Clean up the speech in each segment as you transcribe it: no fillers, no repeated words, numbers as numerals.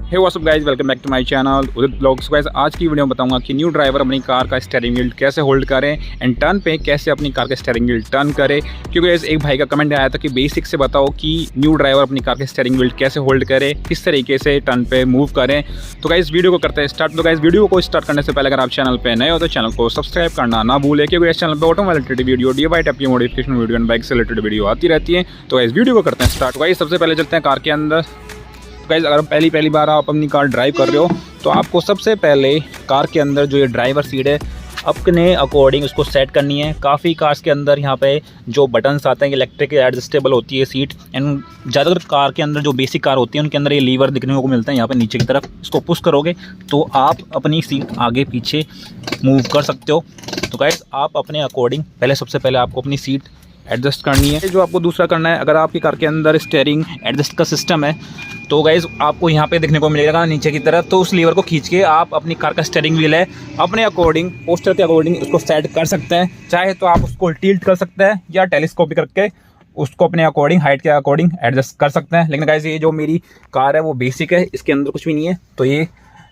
Hey what's up guys, welcome back to my channel Udit blogs. Guys आज की video में बताऊंगा कि न्यू ड्राइवर अपनी कार का स्टीयरिंग व्हील कैसे होल्ड करें एंड टर्न पे कैसे अपनी कार का स्टीयरिंग व्हील टर्न करें। क्योंकि गाइस एक भाई का कमेंट आया था कि बेसिक से बताओ कि न्यू ड्राइवर अपनी कार का स्टीयरिंग व्हील कैसे होल्ड करे, किस तरीके से टर्न पे मूव करें। तो गाइस वीडियो को करते हैं स्टार्ट। तो गाइस वीडियो को स्टार्ट करने से पहले अगर आप चैनल पर नए हो तो चैनल को सब्सक्राइब करना ना भूलें, क्योंकि इस चैनल पर automobile related video, DIY type की मॉडिफिकेशन वीडियो एंड बाइक से रिलेटेड वीडियो आती रहती है। तो गाइस वीडियो को करते हैं स्टार्ट। गाइस सबसे पहले चलते हैं कार के अंदर। गाइस अगर पहली बार आप अपनी कार ड्राइव कर रहे हो तो आपको सबसे पहले कार के अंदर जो ये ड्राइवर सीट है अपने अकॉर्डिंग उसको सेट करनी है। काफ़ी कार्स के अंदर यहाँ पे जो बटन्स आते हैं इलेक्ट्रिक एडजस्टेबल होती है सीट, एंड ज़्यादातर कार के अंदर जो बेसिक कार होती है उनके अंदर ये लीवर दिखने को मिलता है यहाँ पे नीचे की तरफ। इसको पुश करोगे तो आप अपनी सीट आगे पीछे मूव कर सकते हो। तो गाइस आप अपने अकॉर्डिंग सबसे पहले आपको अपनी सीट एडजस्ट करनी है। जो आपको दूसरा करना है, अगर आपकी कार के अंदर स्टीयरिंग एडजस्ट का सिस्टम है तो गाइज आपको यहाँ पे देखने को मिलेगा नीचे की तरफ, तो उस लीवर को खींच के आप अपनी कार का स्टीयरिंग व्हील है अपने अकॉर्डिंग पोस्टर के अकॉर्डिंग उसको सेट कर सकते हैं। चाहे तो आप उसको टिल्ट कर सकते हैं या टेलीस्कोपिक करके उसको अपने अकॉर्डिंग हाइट के अकॉर्डिंग एडजस्ट कर सकते हैं। लेकिन गाइज ये जो मेरी कार है वो बेसिक है, इसके अंदर कुछ भी नहीं है, तो ये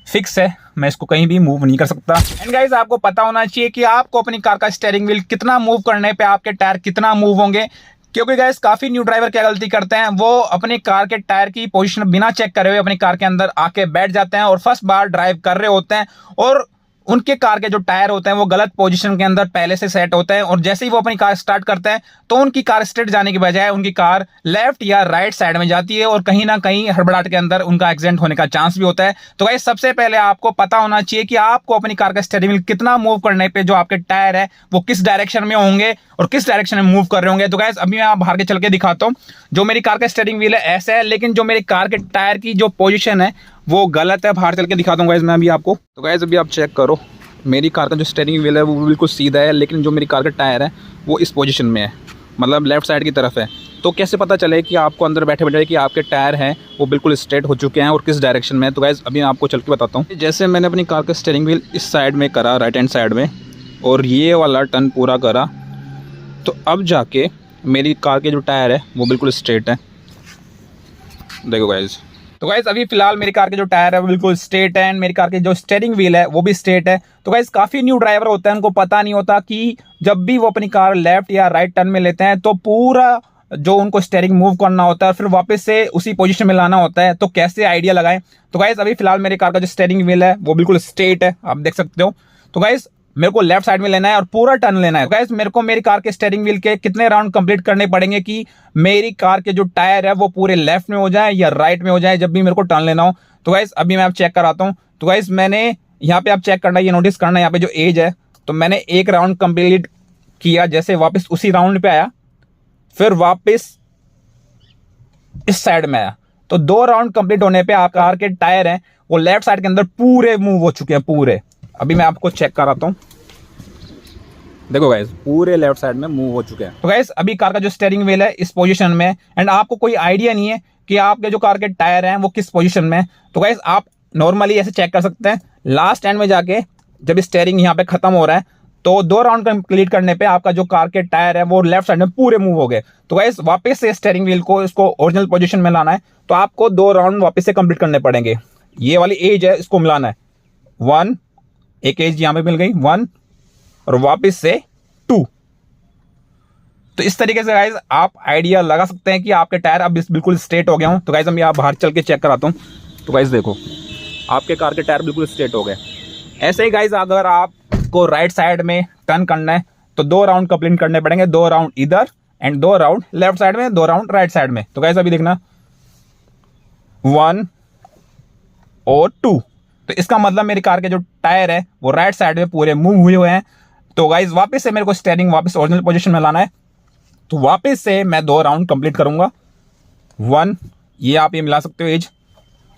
फिक्स है, मैं इसको कहीं भी मूव नहीं कर सकता। एंड गाइज आपको पता होना चाहिए कि आपको अपनी कार का स्टीयरिंग व्हील कितना मूव करने पे आपके टायर कितना मूव होंगे। क्योंकि गाइस काफी न्यू ड्राइवर क्या गलती करते हैं, वो अपनी कार के टायर की पोजीशन बिना चेक करे हुए अपनी कार के अंदर आके बैठ जाते हैं और फर्स्ट बार ड्राइव कर रहे होते हैं और उनके कार के जो टायर होते हैं वो गलत पोजीशन के अंदर पहले से सेट होते हैं और जैसे ही वो अपनी कार स्टार्ट करते हैं तो उनकी कार स्ट्रेट जाने की बजाय उनकी कार लेफ्ट या राइट साइड में जाती है और कहीं ना कहीं हड़बड़ाहट के अंदर उनका एक्सीडेंट होने का चांस भी होता है। तो गाइस सबसे पहले आपको पता होना चाहिए कि आपको अपनी कार का स्टीयरिंग व्हील कितना मूव करने पे जो आपके टायर है वो किस डायरेक्शन में होंगे और किस डायरेक्शन में मूव कर रहे होंगे। तो गाइस अभी मैं बाहर के चल के दिखाता हूँ। जो मेरी कार का स्टीयरिंग व्हील है ऐसा है, लेकिन जो मेरी कार के टायर की जो पोजिशन है वो गलत है। बाहर चल के दिखाता हूँ गाइस मैं अभी आपको। तो गाइस अभी आप चेक करो, मेरी कार का जो स्टीयरिंग व्हील है वो बिल्कुल सीधा है, लेकिन जो मेरी कार का टायर है वो इस पोजीशन में है, मतलब लेफ़्ट साइड की तरफ है। तो कैसे पता चले कि आपको अंदर बैठे बैठे कि आपके टायर हैं वो बिल्कुल स्ट्रेट हो चुके हैं और किस डायरेक्शन में है। तो गाइस अभी मैं आपको चल के बताता हूँ। जैसे मैंने अपनी कार का स्टीयरिंग व्हील इस साइड में करा, राइट हैंड साइड में, और ये वाला टर्न पूरा करा, तो अब जाके मेरी कार के जो टायर है वो बिल्कुल स्ट्रेट है। देखो गाइस, तो गाइस अभी फिलहाल मेरी कार के जो टायर है वो बिल्कुल स्ट्रेट है एंड मेरी कार की जो स्टीयरिंग व्हील है वो भी स्ट्रेट है। तो गाइस काफी न्यू ड्राइवर होते हैं, उनको पता नहीं होता कि जब भी वो अपनी कार लेफ्ट या राइट टर्न में लेते हैं तो पूरा जो उनको स्टीयरिंग मूव करना होता है फिर वापस से उसी पोजीशन में लाना होता है, तो कैसे आइडिया लगाएं। तो गाइस अभी फिलहाल मेरी कार का जो स्टीयरिंग व्हील है वो बिल्कुल स्ट्रेट है, आप देख सकते हो। तो गाइस मेरे को लेफ्ट साइड में लेना है और पूरा टर्न लेना है। गाइस मेरे को मेरी कार के स्टीयरिंग व्हील के कितने राउंड कंप्लीट करने पड़ेंगे कि मेरी कार के जो टायर है वो पूरे लेफ्ट में हो जाए या राइट में हो जाए जब भी मेरे को टर्न लेना हो। तो गाइस अभी मैं आप चेक कराता हूँ। तो गाइस मैंने यहाँ पे आप चेक करना, ये नोटिस करना यहाँ पे जो एज है, तो मैंने एक राउंड कंप्लीट किया, जैसे वापस उसी राउंड पे आया, फिर वापस इस साइड में आया, तो 2 राउंड कंप्लीट होने पे आप कार के टायर हैं वो लेफ्ट साइड के अंदर पूरे मूव हो चुके हैं पूरे। अभी मैं आपको चेक कराता हूँ, देखो गाइस पूरे लेफ्ट साइड में मूव हो चुके हैं। तो गाइस अभी कार का जो स्टीयरिंग व्हील है इस पोजीशन में एंड आपको कोई आइडिया नहीं है कि आपके जो कार के टायर हैं वो किस पोजीशन में है। तो गाइस आप नॉर्मली ऐसे चेक कर सकते हैं, लास्ट एंड में जाके जब स्टीयरिंग यहाँ पे खत्म हो रहा है तो 2 राउंड कंप्लीट करने पे आपका जो कार के टायर है वो लेफ्ट साइड में पूरे मूव हो गए। तो गाइस वापस से स्टीयरिंग व्हील को इसको ओरिजिनल पोजीशन में लाना है तो आपको 2 राउंड वापस से कंप्लीट करने पड़ेंगे। ये वाली एज है इसको मिलाना है, 1, एक एज यहाँ पे मिल गई 1 और वापस से 2। तो इस तरीके से गाइज आप आइडिया लगा सकते हैं कि आपके टायर अब बिल्कुल स्ट्रेट हो गए हों। तो गाइज हम यहाँ बाहर चल के चेक कराता हूँ। तो गाइज देखो आपके कार के टायर बिल्कुल स्ट्रेट हो गए। ऐसे ही गाइज अगर आपको राइट साइड में टर्न करना है तो 2 राउंड कंप्लीट करने पड़ेंगे, 2 राउंड इधर एंड 2 राउंड लेफ्ट साइड में, 2 राउंड राइट साइड में। तो गाइज अभी देखना 1 और 2, तो इसका मतलब मेरी कार के जो टायर है वो राइट साइड में पूरे मूव हुए हैं। तो गाइज वापस से मेरे को स्टीयरिंग वापस ओरिजिनल पोजीशन में लाना है, तो वापस से मैं 2 राउंड कंप्लीट करूंगा, 1, ये आप ये मिला सकते हो एज,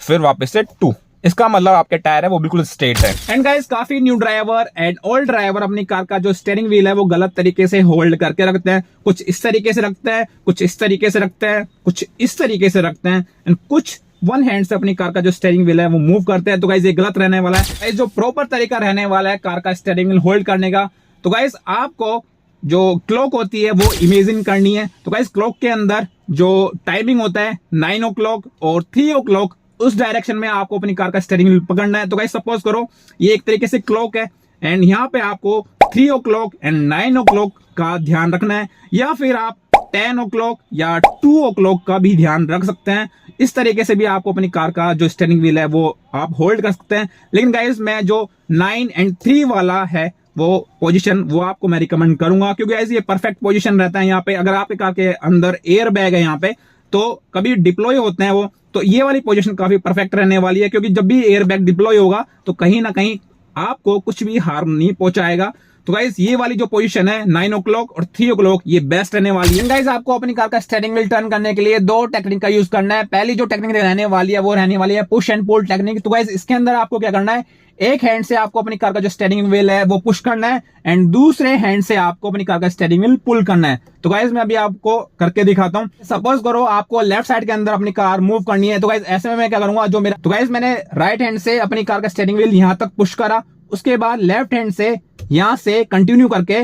फिर वापस से 2, इसका मतलब आपके टायर है वो बिल्कुल स्ट्रेट है। एंड गाइज काफी new driver and old driver अपनी कार का जो स्टीयरिंग व्हील है वो गलत तरीके से होल्ड करके रखते हैं। कुछ इस तरीके से रखते हैं, कुछ इस तरीके से रखते हैं, कुछ इस तरीके से रखते हैं एंड कुछ वन हैंड से अपनी कार का जो स्टीयरिंग व्हील है वो मूव करते हैं। तो गाइज ये गलत रहने वाला है। जो प्रॉपर तरीका रहने वाला है कार का स्टीयरिंग व्हील होल्ड करने का, तो गाइज आपको जो क्लॉक होती है वो इमेजिन करनी है। तो गाइज क्लॉक के अंदर जो टाइमिंग होता है 9 o'clock और 3 o'clock उस डायरेक्शन में आपको अपनी कार का स्टीयरिंग व्हील पकड़ना है। तो गाइस सपोज करो ये एक तरीके से क्लॉक है एंड यहाँ पे आपको 3 o'clock एंड 9 o'clock का ध्यान रखना है, या फिर आप 10 o'clock या 2 o'clock का भी ध्यान रख सकते हैं। इस तरीके से भी आपको अपनी कार का जो स्टीयरिंग व्हील है वो आप होल्ड कर सकते हैं। लेकिन गाइस मैं जो 9 and 3 वाला है वो पोजीशन वो आपको मैं रिकमेंड करूंगा, क्योंकि गाइस ये परफेक्ट पोजीशन रहता है। यहाँ पे अगर आपके कार के अंदर एयर बैग है यहाँ पे तो कभी डिप्लॉय होते हैं वो, तो ये वाली पोजीशन काफी परफेक्ट रहने वाली है, क्योंकि जब भी एयर बैग डिप्लॉय होगा तो कहीं ना कहीं आपको कुछ भी हार्म नहीं पहुंचाएगा। तो गाइस ये वाली जो पोजीशन है 9 o'clock और 3 o'clock ये बेस्ट रहने वाली है। गाइस आपको अपनी कार का स्टीयरिंग व्हील टर्न करने के लिए 2 टेक्निक का यूज करना है। पहली जो टेक्निक रहने वाली है वो रहने वाली है पुश एंड पुल टेक्निक। तो गाइस इसके अंदर आपको क्या करना है, एक हैंड से आपको अपनी कार का जो स्टीयरिंग व्हील है वो पुश करना है एंड दूसरे हैंड से आपको अपनी कार का स्टीयरिंग व्हील पुल करना है। तो गाइस मैं अभी आपको करके दिखाता हूं। सपोज करो आपको लेफ्ट साइड के अंदर अपनी कार मूव करनी है, तो गाइस ऐसे में मैं क्या करूंगा, जो मेरा तो गाइस मैंने राइट हैंड से अपनी कार का स्टीयरिंग व्हील यहां तक पुश करा, उसके बाद लेफ्ट हैंड से यहां से कंटिन्यू करके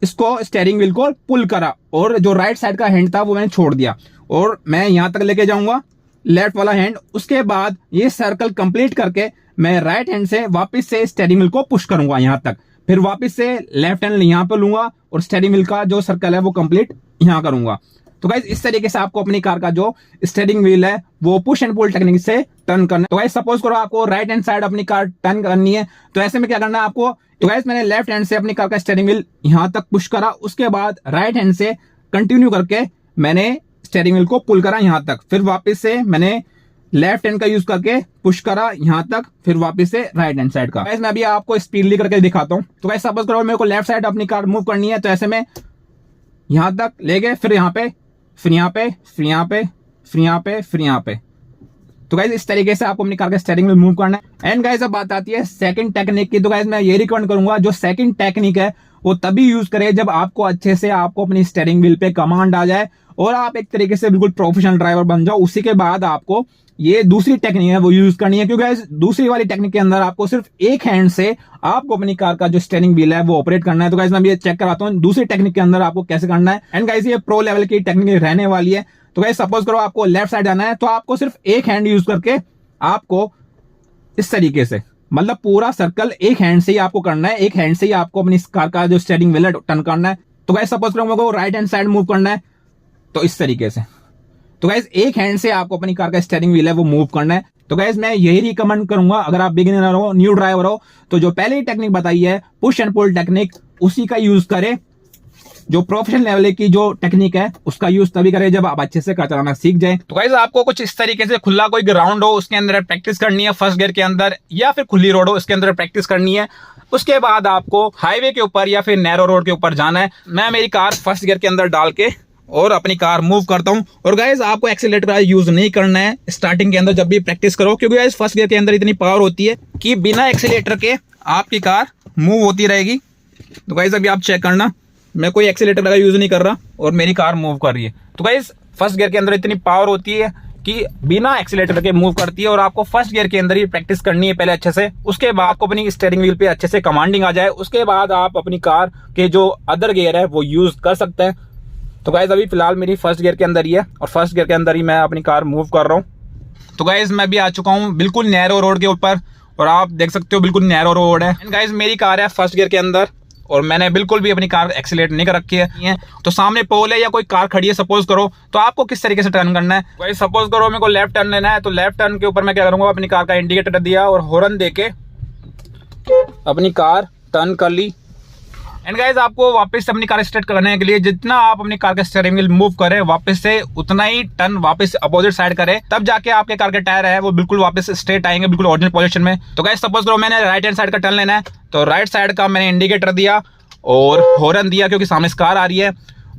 इसको स्टीयरिंग व्हील को पुल करा और जो राइट साइड का हैंड था वो मैंने छोड़ दिया और मैं यहां तक लेके जाऊंगा लेफ्ट वाला हैंड। उसके बाद ये सर्कल कंप्लीट करके मैं राइट हैंड से वापस से स्टीयरिंग व्हील को पुश करूंगा यहां तक, फिर वापस से लेफ्ट हैंड यहां पे लूंगा और स्टीयरिंग व्हील का जो सर्कल है वो कंप्लीट यहां करूंगा। तो गाइस इस तरीके से आपको अपनी कार का जो स्टीयरिंग व्हील है वो पुश एंड पुल टेक्निक से टर्न करना है। तो गाइस सपोज करो आपको राइट हैंड साइड अपनी कार टर्न करनी है, तो ऐसे में क्या करना है आपको, तो गाइस मैंने लेफ्ट हैंड से अपनी कार का स्टीयरिंग व्हील यहां तक पुश करा, उसके बाद राइट हैंड से कंटिन्यू करके मैंने स्टीयरिंग व्हील को पुल करा यहां तक, फिर वापस से मैंने लेफ्ट हैंड का यूज करके पुश करा यहां तक, फिर वापस से राइट हैंड साइड का। गाइस मैं अभी आपको स्पीडली करके दिखाता हूं। तो गाइस सपोज करो मेरे को लेफ्ट साइड अपनी कार मूव करनी है, तो ऐसे में यहां तक ले गए, फिर यहाँ पे, फिर यहाँ पे, फिर यहाँ पे, फिर यहाँ पे, फिर यहाँ पे। तो गाइस इस तरीके से आपको अपनी कार का स्टीयरिंग व्हील मूव करना है। एंड गाइस अब बात आती है सेकंड टेक्निक की। तो गाइस मैं ये रिकमेंड करूंगा जो सेकंड टेक्निक है वो तभी यूज करें जब आपको अच्छे से आपको अपनी स्टीयरिंग व्हील पे कमांड आ जाए और आप एक तरीके से बिल्कुल प्रोफेशनल ड्राइवर बन जाओ। उसी के बाद आपको ये दूसरी टेक्निक है वो यूज करनी है, क्योंकि गाइस दूसरी वाली टेक्निक के अंदर आपको सिर्फ एक हैंड से आपको अपनी कार का जो स्टीयरिंग व्हील है वो ऑपरेट करना है। तो गाइस मैं ये चेक कराता हूँ दूसरी टेक्निक के अंदर आपको कैसे करना है। एंड गाइस ये प्रो लेवल की टेक्निक रहने वाली है। तो गाइस सपोज करो आपको लेफ्ट साइड जाना है, तो आपको सिर्फ एक हैंड यूज करके आपको इस तरीके से, मतलब पूरा सर्कल एक हैंड से ही आपको करना है, एक हैंड से ही आपको अपनी कार का जो स्टीयरिंग व्हील है टर्न करना है। तो गाइस सपोज करो मेरे को राइट हैंड साइड मूव करना है, तो इस तरीके से। तो गाइस एक हैंड से आपको अपनी कार का स्टीयरिंग व्हील है वो मूव करना है। तो गाइस मैं यही रिकमेंड करूंगा अगर आप बिगिनर हो, न्यू ड्राइवर हो, तो जो पहले टेक्निक बताई है पुश एंड पुल टेक्निक उसी का यूज करें। जो प्रोफेशनल लेवल की जो टेक्निक है उसका यूज तभी करें जब आप अच्छे से कार चलाना सीख जाए। तो गाइस आपको कुछ इस तरीके से खुला कोई ग्राउंड हो उसके अंदर प्रैक्टिस करनी है फर्स्ट गियर के अंदर, या फिर खुली रोड हो उसके अंदर प्रैक्टिस करनी है। उसके बाद आपको हाईवे के ऊपर या फिर नैरो रोड के ऊपर जाना है। मैं मेरी कार फर्स्ट गियर के अंदर डाल के और अपनी कार मूव करता हूं। और गाइस आपको एक्सीलरेटर का यूज नहीं करना है स्टार्टिंग के अंदर जब भी प्रैक्टिस करो, क्योंकि गाइस फर्स्ट गियर के अंदर इतनी पावर होती है कि बिना एक्सीलरेटर के आपकी कार मूव होती रहेगी। तो गाइस अभी आप चेक करना, मैं कोई एक्सीलरेटर का यूज नहीं कर रहा और मेरी कार मूव कर रही है। तो गाइस फर्स्ट गियर के अंदर इतनी पावर होती है कि बिना एक्सीलरेटर के मूव करती है, और आपको फर्स्ट गियर के अंदर ही प्रैक्टिस करनी है पहले अच्छे से। उसके बाद आपको अपनी स्टीयरिंग व्हील पे अच्छे से कमांडिंग आ जाए, उसके बाद आप अपनी कार के जो अदर गियर है वो यूज कर सकते हैं। तो गाइस अभी फिलहाल मेरी फर्स्ट गियर के अंदर ही है और फर्स्ट गियर के अंदर ही मैं अपनी कार मूव कर रहा हूँ। तो गाइस मैं भी आ चुका हूँ बिल्कुल नैरो रोड के ऊपर और आप देख सकते हो बिल्कुल नैरो रोड है। एंड गाइस मेरी कार है फर्स्ट गियर के अंदर और मैंने बिल्कुल भी अपनी कार एक्सीलरेट नहीं कर रखी है। तो सामने पोल है या कोई कार खड़ी है सपोज करो, तो आपको किस तरीके से टर्न करना है। गाइस सपोज करो मेरे को लेफ्ट टर्न लेना है, तो लेफ्ट टर्न के ऊपर मैं क्या करूंगा, अपनी कार का इंडिकेटर दिया और हॉर्न देके अपनी कार टर्न कर ली। एंड गाइस आपको वापस से अपनी कार स्टार्ट करने के लिए जितना आप अपनी कार का स्टीयरिंग व्हील मूव करें वापस से उतना ही टर्न वापस अपोजिट साइड करें, तब जाके आपके कार के टायर है वो बिल्कुल वापस स्ट्रेट आएंगे बिल्कुल ओरिजिनल पोजीशन में। तो गाइस सपोज करो मैंने राइट हैंड साइड का टर्न लेना है, तो राइट साइड का मैंने इंडिकेटर दिया और हॉर्न दिया क्योंकि सामने से कार आ रही है।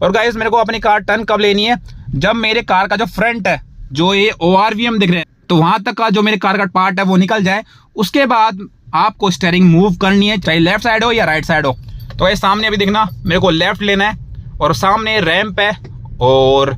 और गाइस मेरे को अपनी कार टर्न कब लेनी है, जब मेरे कार का जो फ्रंट है जो ये ORVM दिख रहे हैं तो वहां तक का जो मेरे कार का पार्ट है वो निकल जाए। उसके बाद आपको स्टीयरिंग मूव करनी है, चाहे लेफ्ट साइड हो या राइट साइड हो। तो गाइस सामने अभी देखना मेरे को लेफ्ट लेना है और सामने रैंप है और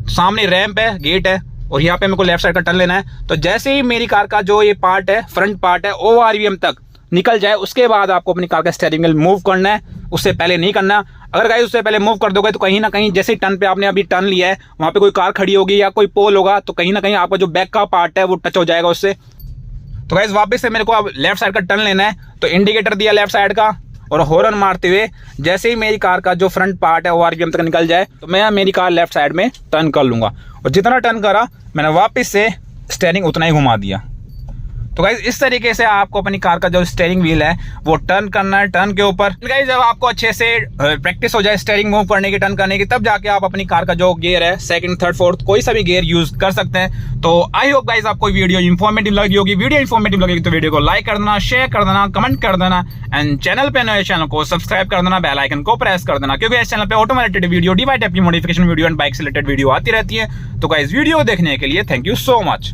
सामने रैंप है, गेट है और यहाँ पे मेरे को लेफ्ट साइड का टर्न लेना है। तो जैसे ही मेरी कार का जो ये पार्ट है फ्रंट पार्ट है ORVM तक निकल जाए उसके बाद आपको अपनी कार का स्टीयरिंग व्हील मूव करना है, उससे पहले नहीं करना। अगर गाइस उससे पहले मूव कर दोगे तो कहीं ना कहीं जैसे टर्न पे आपने अभी टर्न लिया है वहाँ पे कोई कार खड़ी होगी या कोई पोल होगा तो कहीं ना कहीं आपका जो बैक का पार्ट है वो टच हो जाएगा उससे। तो गाइस वापस से मेरे को अब लेफ्ट साइड का टर्न लेना है, तो इंडिकेटर दिया लेफ्ट साइड का और हॉर्न मारते हुए जैसे ही मेरी कार का जो फ्रंट पार्ट है वो आरपीएम तक निकल जाए तो मैं मेरी कार लेफ्ट साइड में टर्न कर लूँगा। और जितना टर्न करा मैंने वापस से स्टीयरिंग उतना ही घुमा दिया। तो गाइज इस तरीके से आपको अपनी कार का जो स्टीयरिंग व्हील है वो टर्न करना है टर्न के ऊपर। गाइज जब आपको अच्छे से प्रैक्टिस हो जाए स्टीयरिंग मूव करने की, टर्न करने की, तब जाके आप अपनी कार का जो गियर है सेकंड, थर्ड, फोर्थ कोई सा भी गियर यूज कर सकते हैं। तो आई होप गाइज आपको वीडियो इन्फॉर्मेटिव लगी होगी। वीडियो इन्फॉर्मेटिव लगेगी तो वीडियो को लाइक कर देना, शेयर कर देना, कमेंट कर देना एंड चैनल पे नए चैनल को सब्सक्राइब कर देना, बेल आइकन को प्रेस कर देना, क्योंकि इस चैनल पे automated video, D by type की मॉडिफिकेशन वीडियो एंड बाइक से रिलेटेड वीडियो आती रहती है। तो गाइज वीडियो देखने के लिए थैंक यू सो मच।